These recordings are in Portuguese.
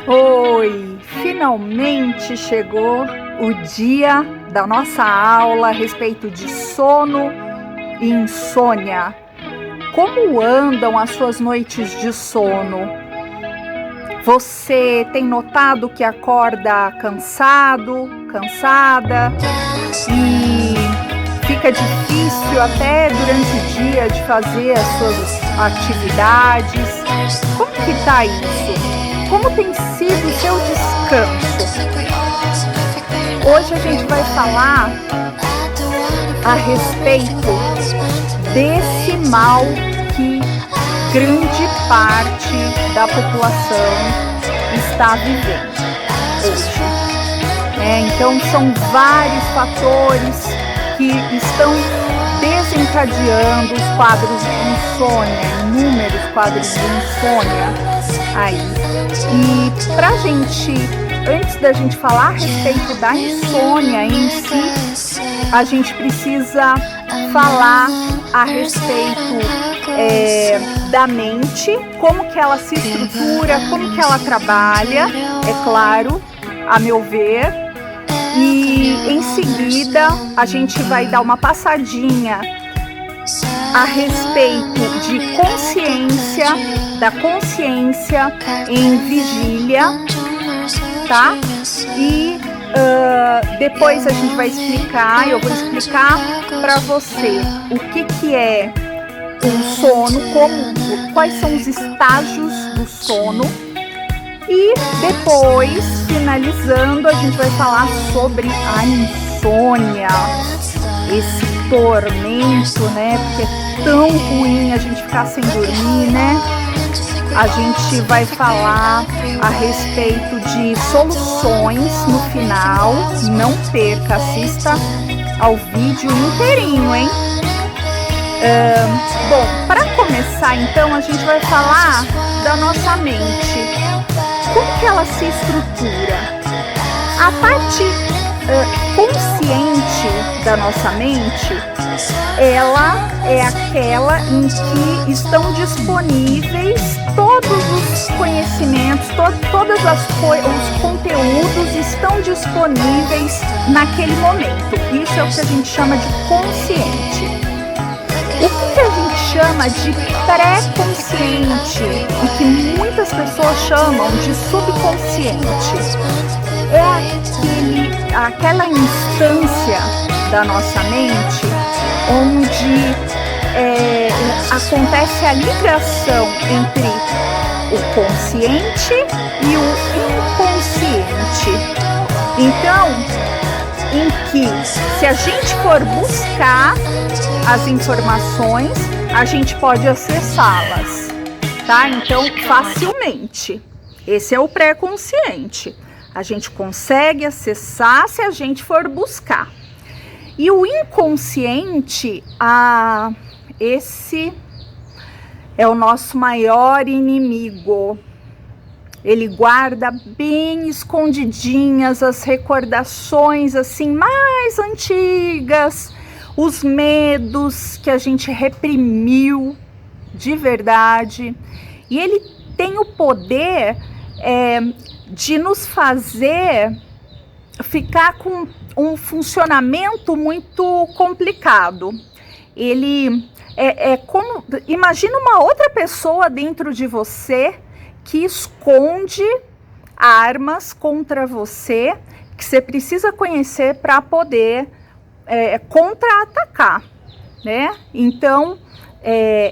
Oi, finalmente chegou o dia da nossa aula a respeito de sono e insônia. Como andam as suas noites de sono? Você tem notado que acorda cansado, cansada e fica difícil até durante o dia de fazer as suas atividades? Como que tá isso? Como tem sido o seu descanso? Hoje a gente vai falar a respeito desse mal que grande parte da população está vivendo hoje. Então são vários fatores que estão desencadeando os quadros de insônia, inúmeros quadros de insônia aí. E pra gente, antes da gente falar a respeito da insônia em si, a gente precisa falar a respeito da mente, como que ela se estrutura, como que ela trabalha, é claro, a meu ver. E em seguida a gente vai dar uma passadinha a respeito de consciência, da consciência em vigília, tá? E depois a gente vai explicar, eu vou explicar para você o que é o sono, quais são os estágios do sono. E depois, finalizando, a gente vai falar sobre a insônia, esse tormento, né? Porque é tão ruim a gente ficar sem dormir, né? A gente vai falar a respeito de soluções no final. Não perca, assista ao vídeo inteirinho, hein? Bom, para começar então, a gente vai falar da nossa mente. Como que ela se estrutura? A parte consciente da nossa mente, ela é aquela em que estão disponíveis todos os conhecimentos, todos os conteúdos estão disponíveis naquele momento. Isso é o que a gente chama de consciente. O que a gente chama de pré-consciente e que muitas pessoas chamam de subconsciente é aquela instância da nossa mente onde acontece a ligação entre o consciente e o inconsciente. Então, em que se a gente for buscar as informações, a gente pode acessá-las, tá? Então, facilmente. Esse é o pré-consciente. A gente consegue acessar se a gente for buscar. E o inconsciente, esse é o nosso maior inimigo. Ele guarda bem escondidinhas as recordações assim mais antigas, os medos que a gente reprimiu de verdade. E ele tem o poder de nos fazer ficar com um funcionamento muito complicado. Ele é como, imagina uma outra pessoa dentro de você que esconde armas contra você, que você precisa conhecer para poder contra-atacar, né? Então,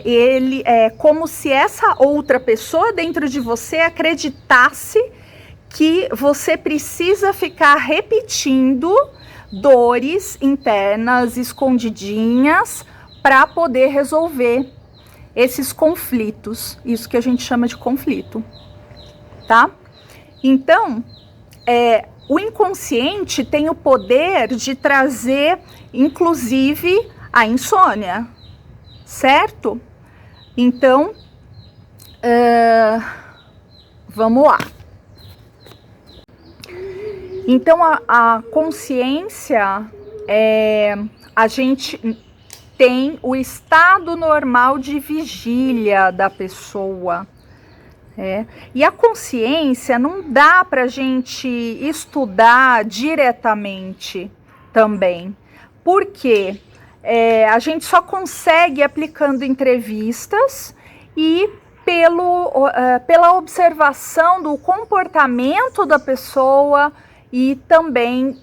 ele é como se essa outra pessoa dentro de você acreditasse que você precisa ficar repetindo dores internas escondidinhas para poder resolver esses conflitos, isso que a gente chama de conflito, tá? Então, o inconsciente tem o poder de trazer, inclusive, a insônia, certo? Então, vamos lá. Então, a consciência, a gente tem o estado normal de vigília da pessoa, E a consciência não dá para a gente estudar diretamente também, porque a gente só consegue aplicando entrevistas e pela observação do comportamento da pessoa e também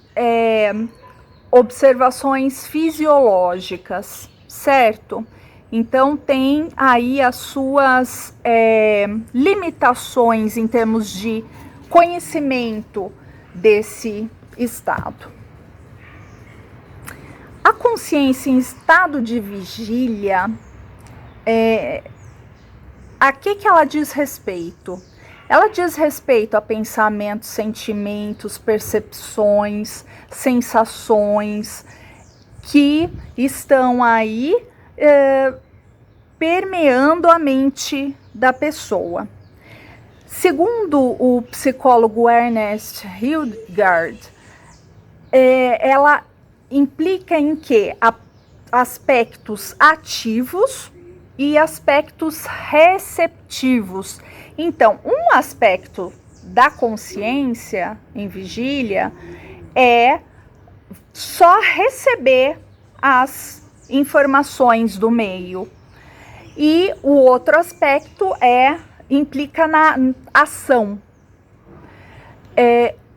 observações fisiológicas, certo? Então tem aí as suas limitações em termos de conhecimento desse estado. A consciência em estado de vigília, a que ela diz respeito? Ela diz respeito a pensamentos, sentimentos, percepções, sensações que estão aí permeando a mente da pessoa. Segundo o psicólogo Ernest Hildegard, ela implica em que aspectos ativos e aspectos receptivos. Então, um aspecto da consciência em vigília é só receber as informações do meio. E o outro aspecto implica na ação.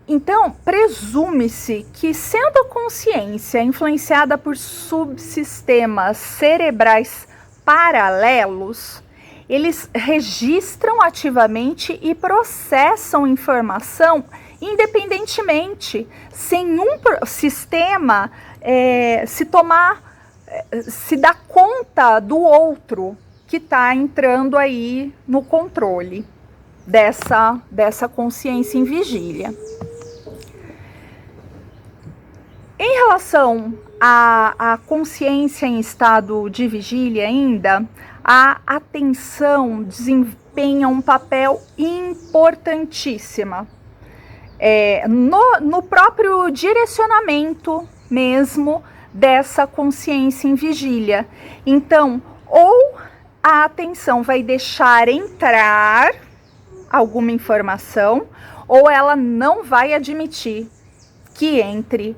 Então, presume-se que, sendo a consciência influenciada por subsistemas cerebrais paralelos, eles registram ativamente e processam informação independentemente, sem um sistema se dar conta do outro que está entrando aí no controle dessa consciência em vigília. Em relação à consciência em estado de vigília ainda, a atenção desempenha um papel importantíssimo no próprio direcionamento mesmo dessa consciência em vigília. Então, ou a atenção vai deixar entrar alguma informação, ou ela não vai admitir que entre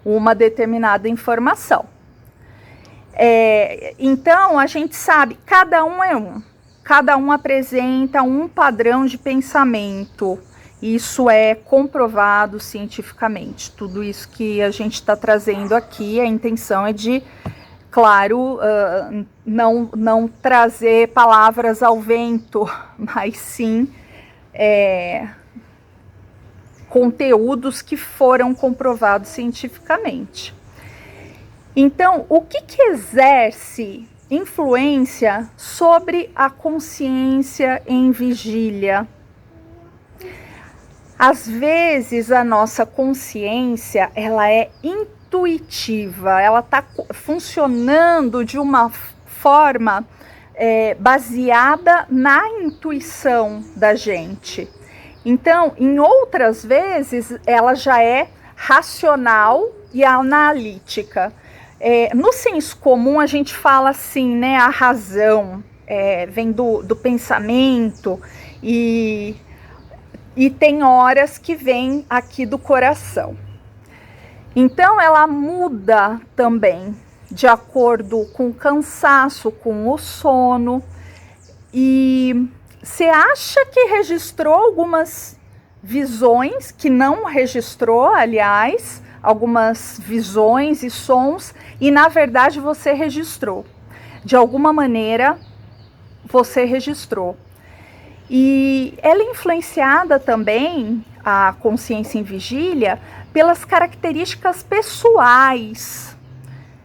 uma determinada informação. Então, a gente sabe, cada um apresenta um padrão de pensamento. Isso é comprovado cientificamente. Tudo isso que a gente está trazendo aqui, a intenção é de, claro, não trazer palavras ao vento, mas sim conteúdos que foram comprovados cientificamente. Então, o que exerce influência sobre a consciência em vigília? Às vezes, a nossa consciência, ela é intuitiva, ela está funcionando de uma forma baseada na intuição da gente. Então, em outras vezes, ela já é racional e analítica. No senso comum, a gente fala assim, né? A razão vem do pensamento e tem horas que vem aqui do coração. Então, ela muda também de acordo com o cansaço, com o sono. E você acha que registrou algumas visões, que não registrou, aliás, algumas visões e sons, e na verdade você registrou. De alguma maneira, você registrou. E ela é influenciada também, a consciência em vigília, pelas características pessoais,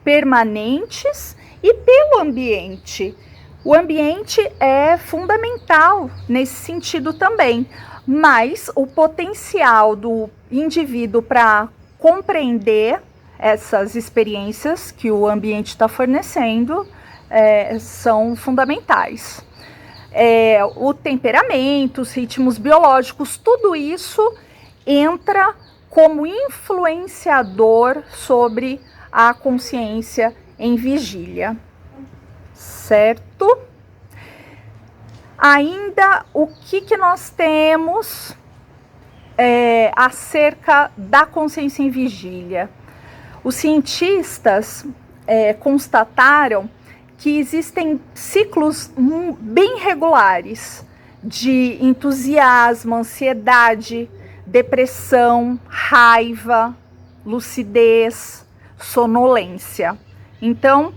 permanentes e pelo ambiente. O ambiente é fundamental nesse sentido também, mas o potencial do indivíduo para compreender essas experiências que o ambiente está fornecendo são fundamentais. O temperamento, os ritmos biológicos, tudo isso entra como influenciador sobre a consciência em vigília, certo? Ainda o que nós temos acerca da consciência em vigília? Os cientistas constataram que existem ciclos bem regulares de entusiasmo, ansiedade, depressão, raiva, lucidez, sonolência. Então,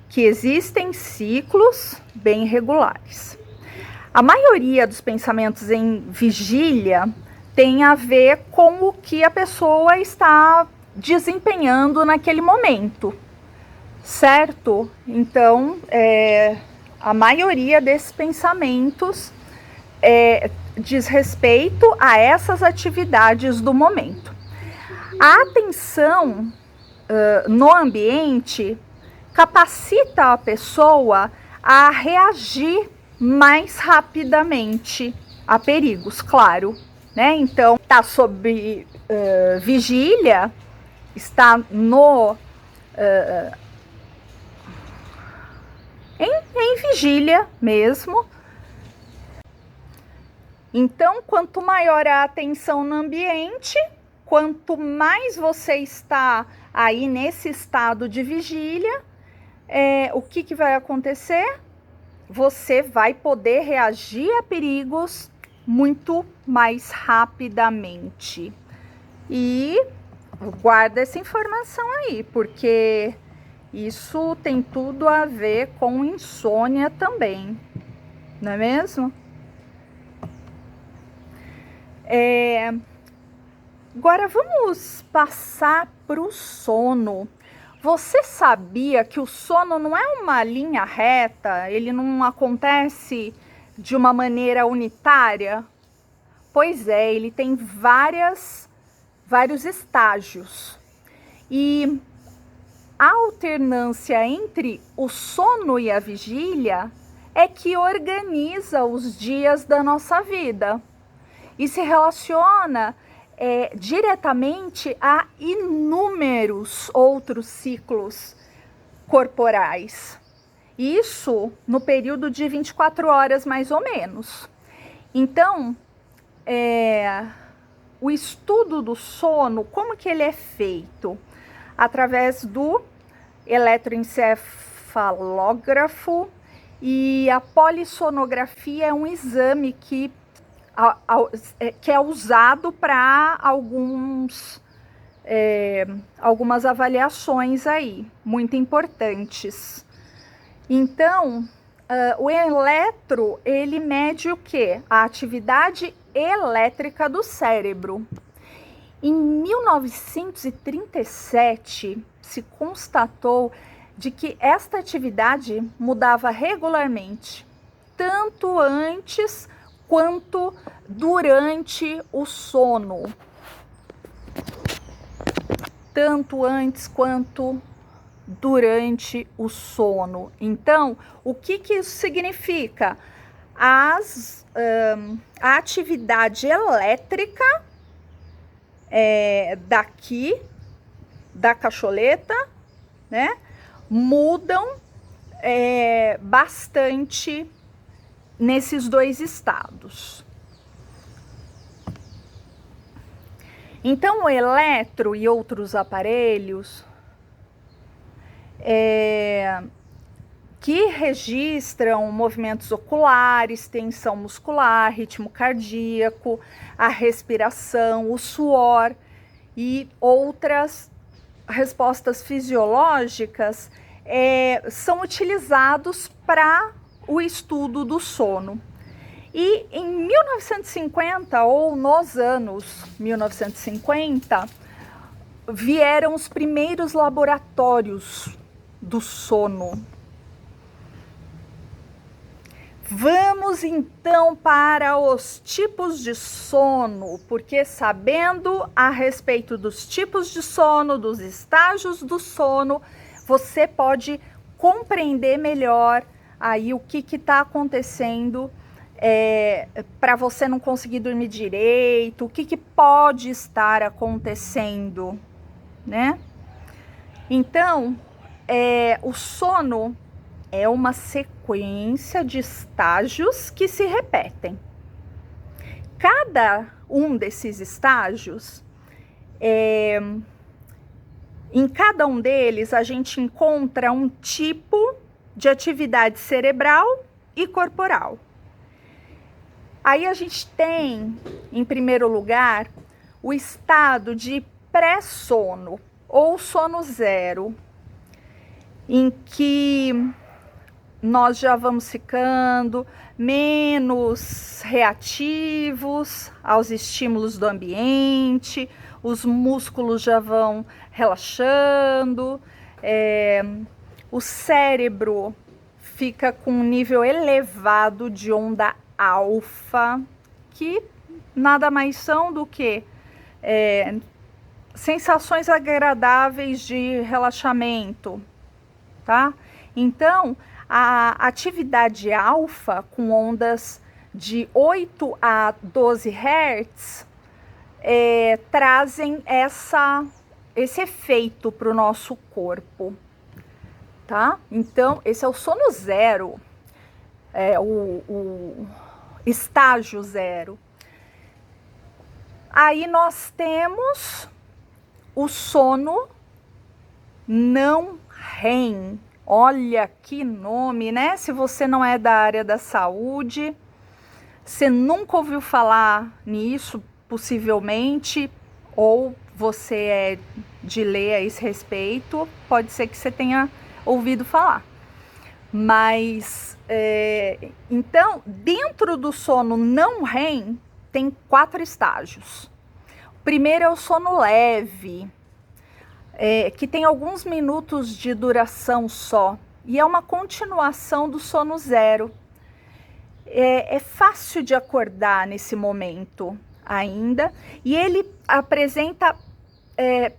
que existem ciclos bem regulares. A maioria dos pensamentos em vigília tem a ver com o que a pessoa está desempenhando naquele momento, certo? Então, a maioria desses pensamentos diz respeito a essas atividades do momento. A atenção no ambiente capacita a pessoa a reagir mais rapidamente a perigos, claro, né? Então, está sob vigília, está em vigília mesmo. Então, quanto maior a atenção no ambiente, quanto mais você está aí nesse estado de vigília, o que vai acontecer? Você vai poder reagir a perigos muito mais rapidamente. E guarda essa informação aí, porque isso tem tudo a ver com insônia também, não é mesmo? Agora vamos passar para o sono. Você sabia que o sono não é uma linha reta? Ele não acontece de uma maneira unitária? Pois é, ele tem vários estágios. E a alternância entre o sono e a vigília é que organiza os dias da nossa vida e se relaciona diretamente a inúmeros outros ciclos corporais. Isso no período de 24 horas, mais ou menos. Então, o estudo do sono, como que ele é feito? Através do eletroencefalógrafo, e a polissonografia é um exame que é usado para algumas avaliações aí, muito importantes. Então, o eletro, ele mede o quê? A atividade elétrica do cérebro. Em 1937, se constatou de que esta atividade mudava regularmente, tanto antes quanto durante o sono. Tanto antes quanto durante o sono. Então, o que isso significa? A atividade elétrica daqui, da cacholeta, né, mudam bastante nesses dois estados. Então, o eletro e outros aparelhos que registram movimentos oculares, tensão muscular, ritmo cardíaco, a respiração, o suor e outras respostas fisiológicas são utilizados para o estudo do sono. E em 1950, ou nos anos 1950, vieram os primeiros laboratórios do sono. Vamos então para os tipos de sono, porque sabendo a respeito dos tipos de sono, dos estágios do sono, você pode compreender melhor aí o que está acontecendo para você não conseguir dormir direito, o que pode estar acontecendo, né? Então, o sono, É uma sequência de estágios que se repetem. Cada um desses estágios, em cada um deles, a gente encontra um tipo de atividade cerebral e corporal. Aí a gente tem, em primeiro lugar, o estado de pré-sono ou sono zero, em que nós já vamos ficando menos reativos aos estímulos do ambiente, os músculos já vão relaxando, o cérebro fica com um nível elevado de onda alfa, que nada mais são do que sensações agradáveis de relaxamento, tá? Então, a atividade alfa, com ondas de 8 a 12 Hz, trazem esse efeito para o nosso corpo, tá? Então, esse é o sono zero, o estágio zero. Aí nós temos o sono não REM. Olha que nome, né? Se você não é da área da saúde, você nunca ouviu falar nisso, possivelmente, ou você é de ler a esse respeito, pode ser que você tenha ouvido falar. Mas, então, dentro do sono não REM, tem 4 estágios. O primeiro é o sono leve, que tem alguns minutos de duração só, e é uma continuação do sono zero. É fácil de acordar nesse momento ainda, e ele apresenta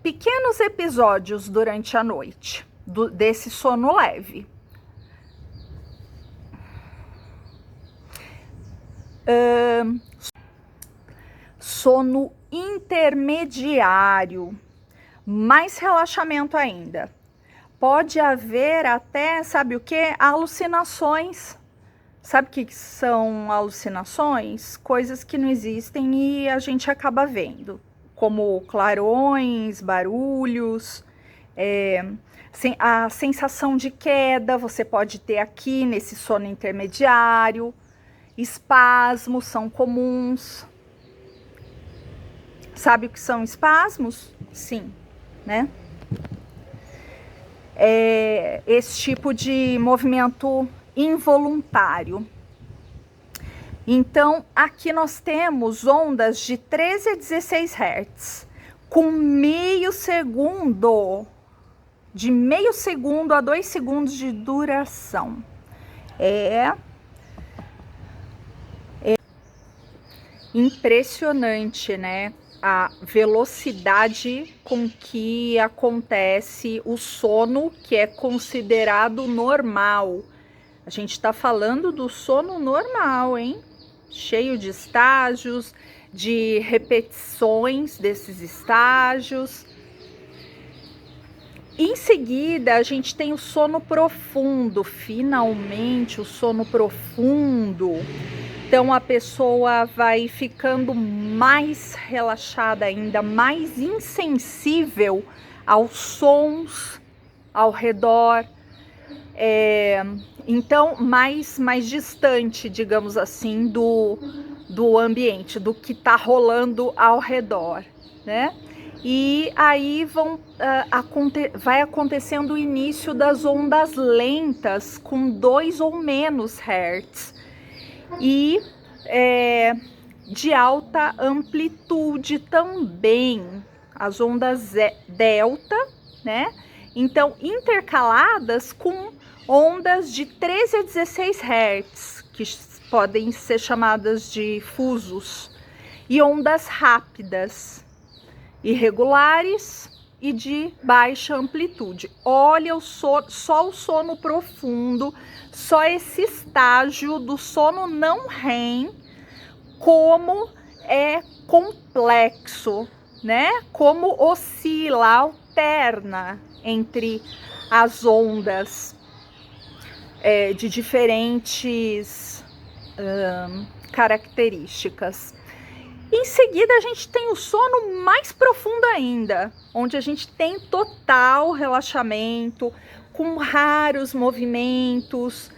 pequenos episódios durante a noite, desse sono leve. Sono intermediário, mais relaxamento ainda. Pode haver até, sabe o que? Alucinações. Sabe o que são alucinações? Coisas que não existem e a gente acaba vendo, como clarões, barulhos, a sensação de queda você pode ter aqui nesse sono intermediário, espasmos são comuns. Sabe o que são espasmos? Sim, né? Esse tipo de movimento involuntário. Então, aqui nós temos ondas de 13 a 16 Hz, com meio segundo, de meio segundo a 2 segundos de duração. É impressionante, né? A velocidade com que acontece o sono, que é considerado normal. A gente está falando do sono normal, hein? Cheio de estágios, de repetições desses estágios. Em seguida, a gente tem o sono profundo, finalmente o sono profundo. Então a pessoa vai ficando mais relaxada ainda, mais insensível aos sons ao redor, então mais distante, digamos assim, do ambiente, do que está rolando ao redor, né? E aí vai acontecendo o início das ondas lentas com 2 ou menos Hz. E de alta amplitude também, as ondas delta, né? Então, intercaladas com ondas de 13 a 16 Hz, que podem ser chamadas de fusos, e ondas rápidas, irregulares e de baixa amplitude. Olha, só o sono profundo, só esse estágio do sono não REM, como é complexo, né? Como oscila, alterna entre as ondas. de diferentes características. Em seguida, a gente tem o sono mais profundo ainda, onde a gente tem total relaxamento, com raros movimentos.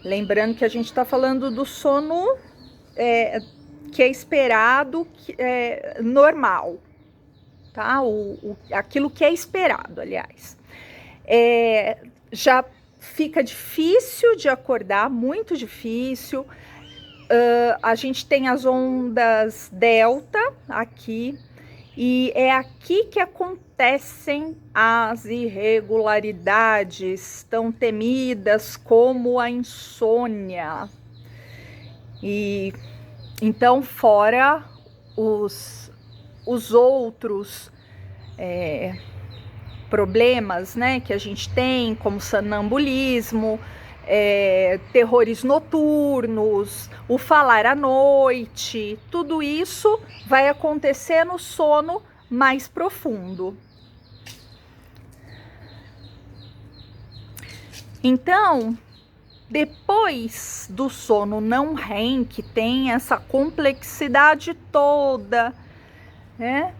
Lembrando que a gente está falando do sono que é esperado, normal, tá? Aquilo que é esperado, aliás. Já fica difícil de acordar, muito difícil. A gente tem as ondas delta aqui, e é aqui que acontecem as irregularidades tão temidas como a insônia. E então, fora os outros problemas, né, que a gente tem, como sonambulismo, terrores noturnos, o falar à noite, tudo isso vai acontecer no sono mais profundo. Então, depois do sono não REM, que tem essa complexidade toda, né,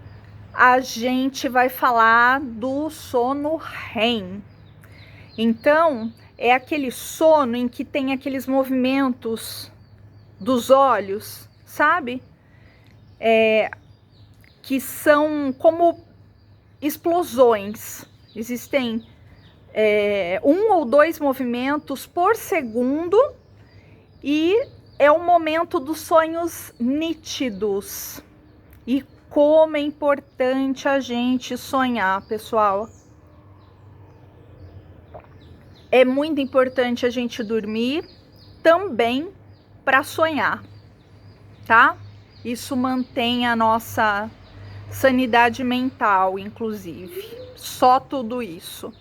a gente vai falar do sono REM. Então, é aquele sono em que tem aqueles movimentos dos olhos, sabe? Que são como explosões. Existem 1 ou 2 movimentos por segundo, e é o momento dos sonhos nítidos. E como é importante a gente sonhar, pessoal. É muito importante a gente dormir também para sonhar, tá? Isso mantém a nossa sanidade mental, inclusive. Só tudo isso.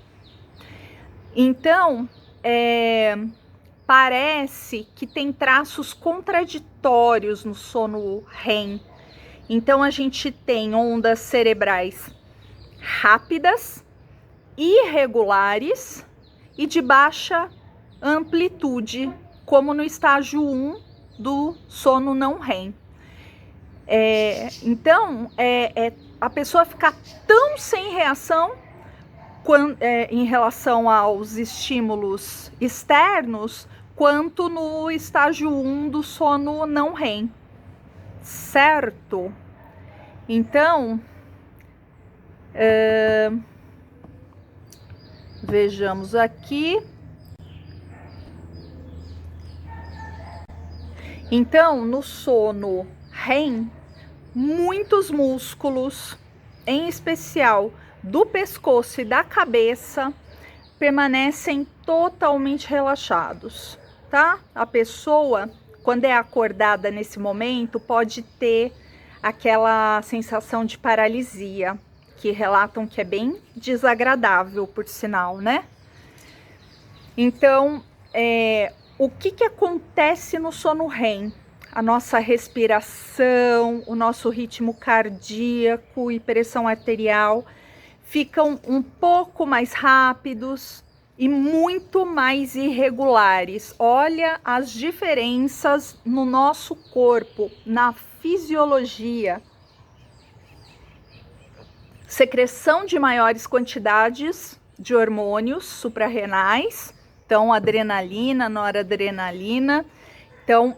Então, parece que tem traços contraditórios no sono REM. Então, a gente tem ondas cerebrais rápidas, irregulares e de baixa amplitude, como no estágio 1 do sono não REM. Então, a pessoa fica tão sem reação em relação aos estímulos externos, quanto no estágio 1 do sono não REM, certo? Então, vejamos aqui. Então, no sono REM, muitos músculos, em especial do pescoço e da cabeça, permanecem totalmente relaxados, tá? A pessoa, quando é acordada nesse momento, pode ter aquela sensação de paralisia, que relatam que é bem desagradável, por sinal, né? Então, o que acontece no sono REM? A nossa respiração, o nosso ritmo cardíaco e pressão arterial ficam um pouco mais rápidos e muito mais irregulares. Olha as diferenças no nosso corpo, na fisiologia. Secreção de maiores quantidades de hormônios suprarrenais, então adrenalina, noradrenalina. Então,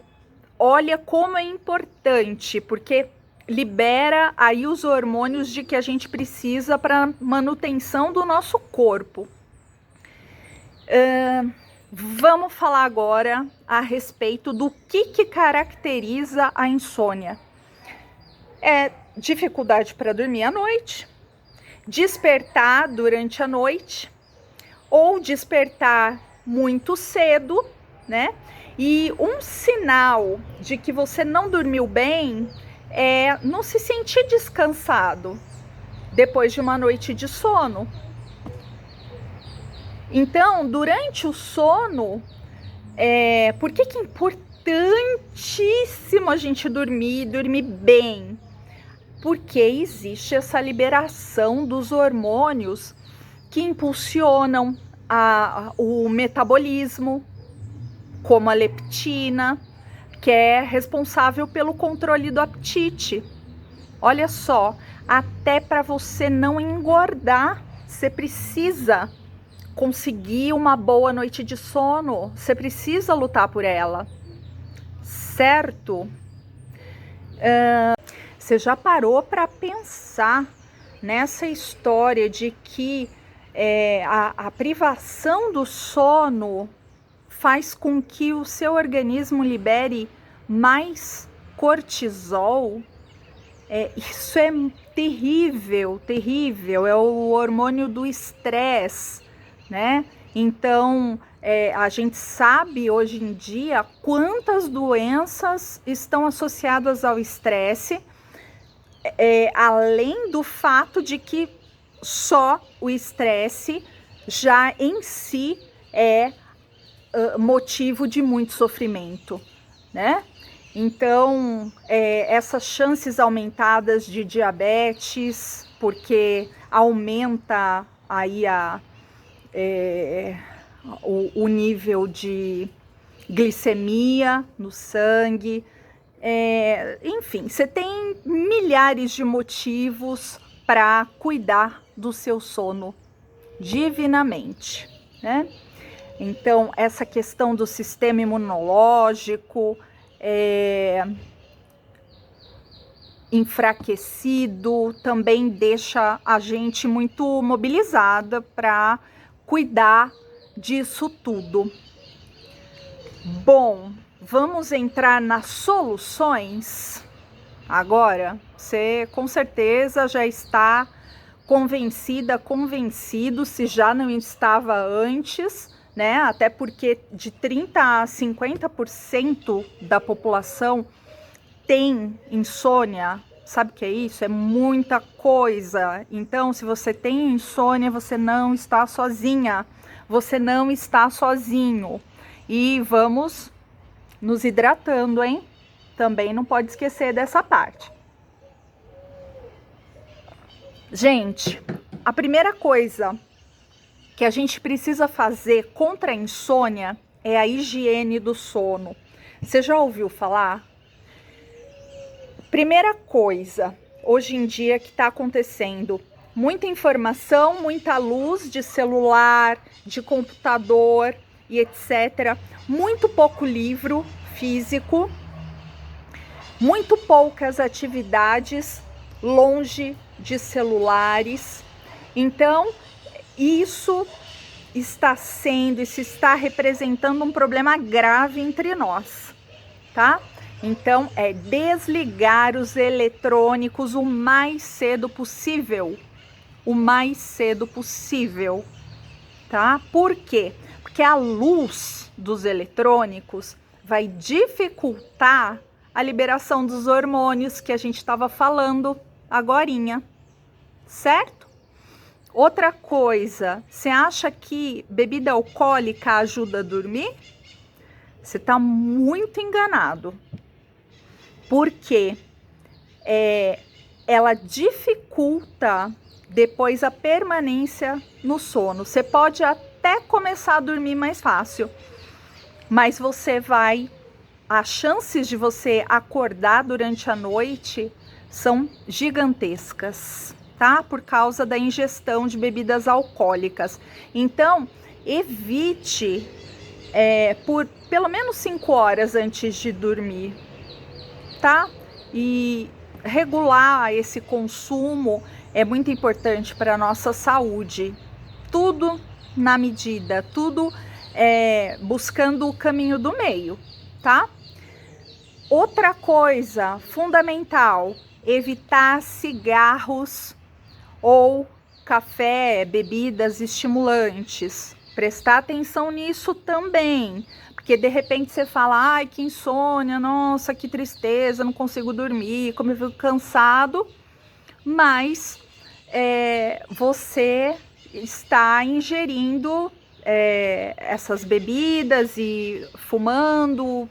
olha como é importante, porque libera aí os hormônios de que a gente precisa para manutenção do nosso corpo. Vamos falar agora a respeito do que caracteriza a insônia. Dificuldade para dormir à noite, despertar durante a noite, ou despertar muito cedo, né? E um sinal de que você não dormiu bem é não se sentir descansado depois de uma noite de sono. Então, durante o sono, por que é importantíssimo a gente dormir bem? Porque existe essa liberação dos hormônios que impulsionam o metabolismo, como a leptina, que é responsável pelo controle do apetite. Olha só, até para você não engordar, você precisa conseguir uma boa noite de sono, você precisa lutar por ela, certo? Você já parou para pensar nessa história de que a privação do sono faz com que o seu organismo libere mais cortisol? Isso é terrível, terrível, é o hormônio do estresse, né? Então, a gente sabe hoje em dia quantas doenças estão associadas ao estresse, além do fato de que só o estresse já em si é motivo de muito sofrimento, né? Então, essas chances aumentadas de diabetes, porque aumenta aí o nível de glicemia no sangue, enfim, você tem milhares de motivos para cuidar do seu sono divinamente, né? Então, essa questão do sistema imunológico enfraquecido também deixa a gente muito mobilizada para cuidar disso tudo. Bom, vamos entrar nas soluções agora. Você com certeza já está convencida, convencido, se já não estava antes, né? Até porque de 30% a 50% da população tem insônia. Sabe o que é isso? É muita coisa. Então, se você tem insônia, você não está sozinha. Você não está sozinho. E vamos nos hidratando, hein? Também não pode esquecer dessa parte. Gente, a primeira coisa que a gente precisa fazer contra a insônia é a higiene do sono. Você já ouviu falar? Primeira coisa, hoje em dia que está acontecendo, muita informação, muita luz de celular, de computador e etc. Muito pouco livro físico, muito poucas atividades longe de celulares. Então, isso está representando um problema grave entre nós, tá? Então, é desligar os eletrônicos o mais cedo possível. O mais cedo possível, tá? Por quê? Porque a luz dos eletrônicos vai dificultar a liberação dos hormônios que a gente estava falando agorinha, certo? Outra coisa, você acha que bebida alcoólica ajuda a dormir? Você está muito enganado. Porque ela dificulta depois a permanência no sono. Você pode até começar a dormir mais fácil, mas as chances de você acordar durante a noite são gigantescas, tá? Por causa da ingestão de bebidas alcoólicas. Então, evite por pelo menos 5 horas antes de dormir, tá? E regular esse consumo é muito importante para a nossa saúde. Tudo na medida, tudo buscando o caminho do meio, tá? Outra coisa fundamental, evitar cigarros ou café, bebidas estimulantes. Prestar atenção nisso também, porque de repente você fala, ai, que insônia, nossa, que tristeza, não consigo dormir, como eu fico cansado, mas você está ingerindo essas bebidas e fumando,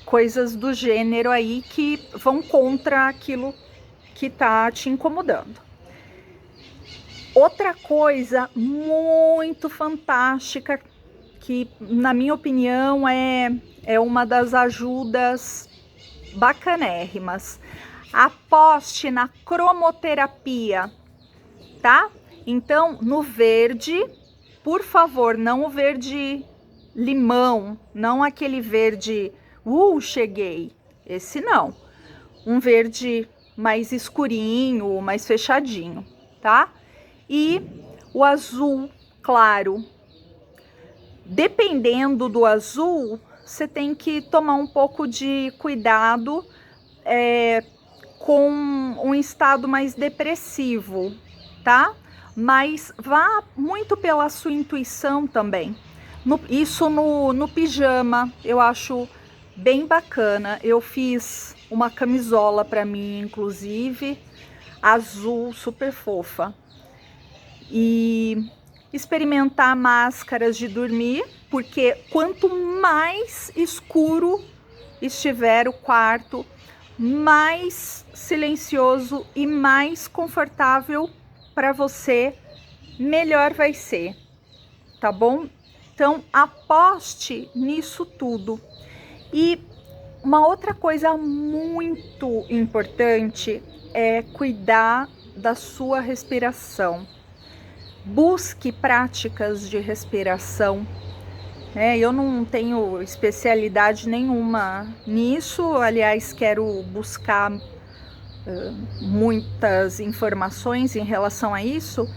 coisas do gênero aí que vão contra aquilo que está te incomodando. Outra coisa muito fantástica que, na minha opinião, é uma das ajudas bacanérrimas. Aposte na cromoterapia, tá? Então, no verde, por favor, não o verde limão, não aquele verde, cheguei. Esse não. Um verde mais escurinho, mais fechadinho, tá? E o azul claro. Dependendo do azul, você tem que tomar um pouco de cuidado com um estado mais depressivo, tá? Mas vá muito pela sua intuição também. Isso no pijama, eu acho bem bacana. Eu fiz uma camisola para mim, inclusive, azul, super fofa. E experimentar máscaras de dormir, porque quanto mais escuro estiver o quarto, mais silencioso e mais confortável para você, melhor vai ser, tá bom? Então, aposte nisso tudo. E uma outra coisa muito importante é cuidar da sua respiração. Busque práticas de respiração. Eu não tenho especialidade nenhuma nisso, aliás, quero buscar muitas informações em relação a isso,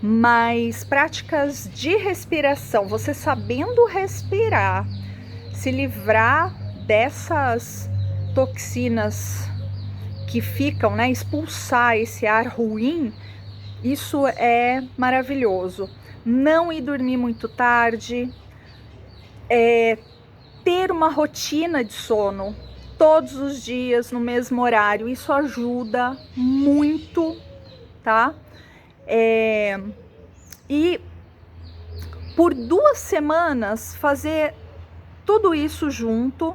mas práticas de respiração, você sabendo respirar, se livrar dessas toxinas que ficam, expulsar esse ar ruim, isso é maravilhoso. Não ir dormir muito tarde, ter uma rotina de sono todos os dias no mesmo horário, isso ajuda muito, tá? E por 2 semanas fazer tudo isso junto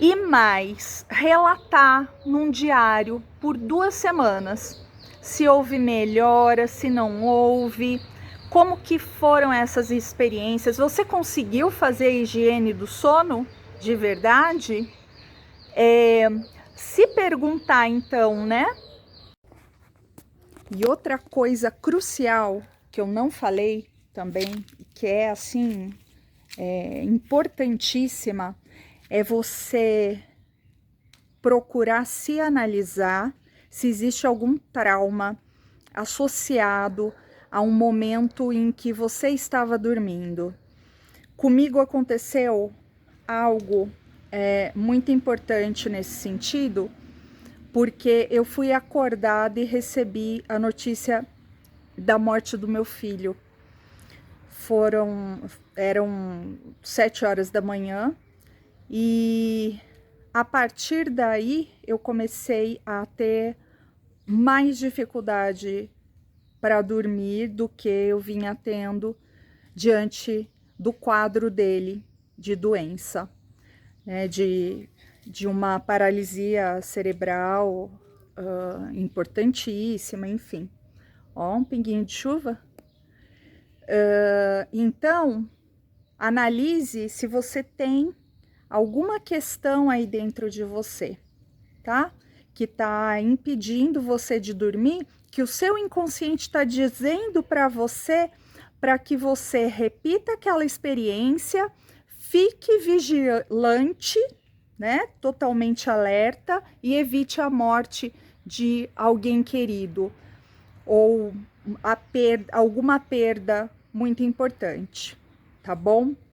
e mais relatar num diário por 2 semanas se houve melhora, se não houve, como que foram essas experiências. Você conseguiu fazer a higiene do sono de verdade? Se perguntar então, E outra coisa crucial que eu não falei também, que é assim, importantíssima, é você procurar se analisar se existe algum trauma associado a um momento em que você estava dormindo. Comigo aconteceu algo muito importante nesse sentido, porque eu fui acordada e recebi a notícia da morte do meu filho. Eram 7 horas da manhã e a partir daí eu comecei a ter mais dificuldade para dormir do que eu vinha tendo diante do quadro dele de doença, de uma paralisia cerebral importantíssima, enfim. Ó, um pinguinho de chuva. Então, analise se você tem alguma questão aí dentro de você, tá? Que está impedindo você de dormir, que o seu inconsciente está dizendo para você, para que você repita aquela experiência, fique vigilante, totalmente alerta e evite a morte de alguém querido ou alguma perda muito importante, tá bom?